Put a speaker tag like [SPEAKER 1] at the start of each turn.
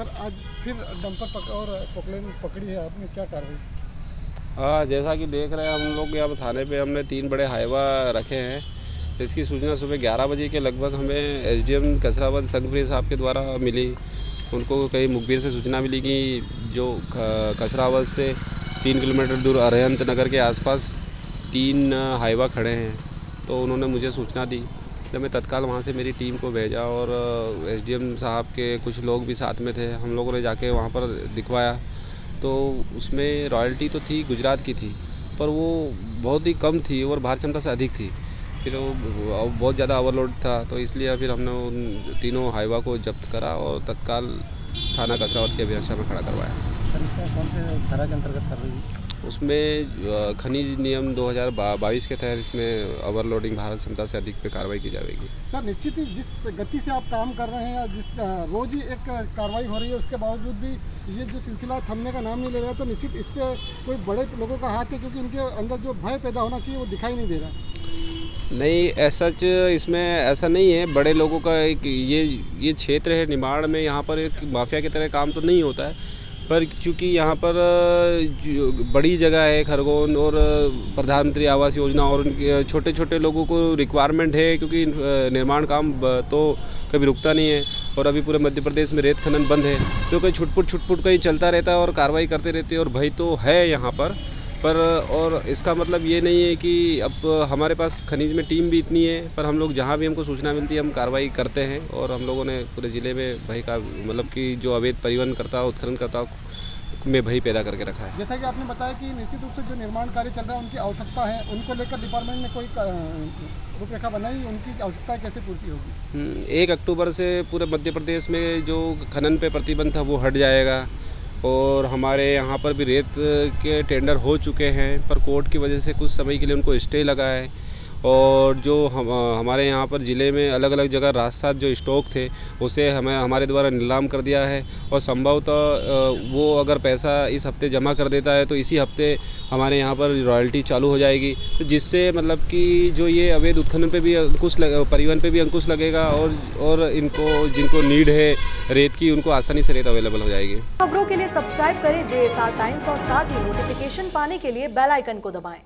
[SPEAKER 1] Sir आज फिर dumper और पोकलेन पकड़ी है आपने, क्या कार्रवाई?
[SPEAKER 2] हाँ, जैसा कि देख रहे हैं हम लोग यहाँ थाने पे हमने 3 बड़े हाइवा रखे हैं। इसकी सूचना सुबह 11 बजे के लगभग हमें एसडीएम कसरावद संघप्रिय साहब के द्वारा मिली। उनको कहीं मुखबिर से सूचना मिली कि जो कसरावद से 3 किलोमीटर दूर अरिहंत नगर के आसपास 3 हाइवा खड़े हैं। तो उन्होंने मुझे सूचना दी, जब मैं तत्काल वहाँ से मेरी टीम को भेजा और एसडीएम साहब के कुछ लोग भी साथ में थे। हम लोगों ने जाके वहाँ पर दिखवाया तो उसमें रॉयल्टी तो थी, गुजरात की थी, पर वो बहुत ही कम थी और भार क्षमता से अधिक थी। फिर वो बहुत ज़्यादा ओवरलोड था, तो इसलिए फिर हमने उन तीनों हाइवा को जब्त करा और तत्काल थाना कसरावद की अभिरक्षा में खड़ा करवाया।
[SPEAKER 1] सर इसमें कौन से धारा के अंतर्गत कार्रवाई हुई?
[SPEAKER 2] उसमें खनिज नियम 2022 के तहत इसमें ओवरलोडिंग भारत क्षमता से अधिक पे कार्रवाई की जाएगी।
[SPEAKER 1] सर निश्चित ही जिस गति से आप काम कर रहे हैं या जिस रोज़ ही एक कार्रवाई हो रही है, उसके बावजूद भी ये जो सिलसिला थमने का नाम नहीं ले रहा है, तो निश्चित इस पर कोई बड़े लोगों का हाथ है, क्योंकि इनके अंदर जो भय पैदा होना चाहिए वो दिखाई नहीं दे रहा।
[SPEAKER 2] नहीं, ऐसा इसमें ऐसा नहीं है। बड़े लोगों का एक ये क्षेत्र है निमाड़ में, यहाँ पर एक माफिया की तरह काम तो नहीं होता है, पर चूँकि यहाँ पर बड़ी जगह है खरगोन और प्रधानमंत्री आवास योजना और उनके छोटे छोटे लोगों को रिक्वायरमेंट है, क्योंकि निर्माण काम तो कभी रुकता नहीं है और अभी पूरे मध्य प्रदेश में रेत खनन बंद है, तो कहीं छुटपुट कहीं चलता रहता है और कार्रवाई करते रहते हैं और भय तो है यहाँ पर। और इसका मतलब ये नहीं है कि अब हमारे पास खनिज में टीम भी इतनी है, पर हम लोग जहाँ भी हमको सूचना मिलती है हम कार्रवाई करते हैं। और हम लोगों ने पूरे ज़िले में भय का मतलब कि जो अवैध परिवहन करता उत्खनन करता में भय पैदा करके रखा है।
[SPEAKER 1] जैसा कि आपने बताया कि निश्चित रूप से जो निर्माण कार्य चल रहा है उनकी आवश्यकता है, उनको लेकर डिपार्टमेंट ने कोई रूपरेखा बनाई, उनकी आवश्यकता कैसे पूर्ति होगी?
[SPEAKER 2] 1 अक्टूबर से पूरे मध्य प्रदेश में जो खनन पे प्रतिबंध था वो हट जाएगा और हमारे यहाँ पर भी रेत के टेंडर हो चुके हैं, पर कोर्ट की वजह से कुछ समय के लिए उनको स्टे लगा है। और जो हमारे यहाँ पर ज़िले में अलग अलग जगह रास्ता जो स्टॉक थे उसे हमारे द्वारा नीलाम कर दिया है और संभवतः वो अगर पैसा इस हफ्ते जमा कर देता है तो इसी हफ्ते हमारे यहाँ पर रॉयल्टी चालू हो जाएगी, तो जिससे मतलब कि जो ये अवैध उत्खनन पे भी अंकुश परिवहन पे भी अंकुश लगेगा और इनको जिनको नीड है रेत की उनको आसानी से रेत अवेलेबल हो जाएगी।
[SPEAKER 3] खबरों के लिए सब्सक्राइब करें JSR टाइम्स और साथ ही नोटिफिकेशन पाने के लिए बेल आइकन को दबाएं।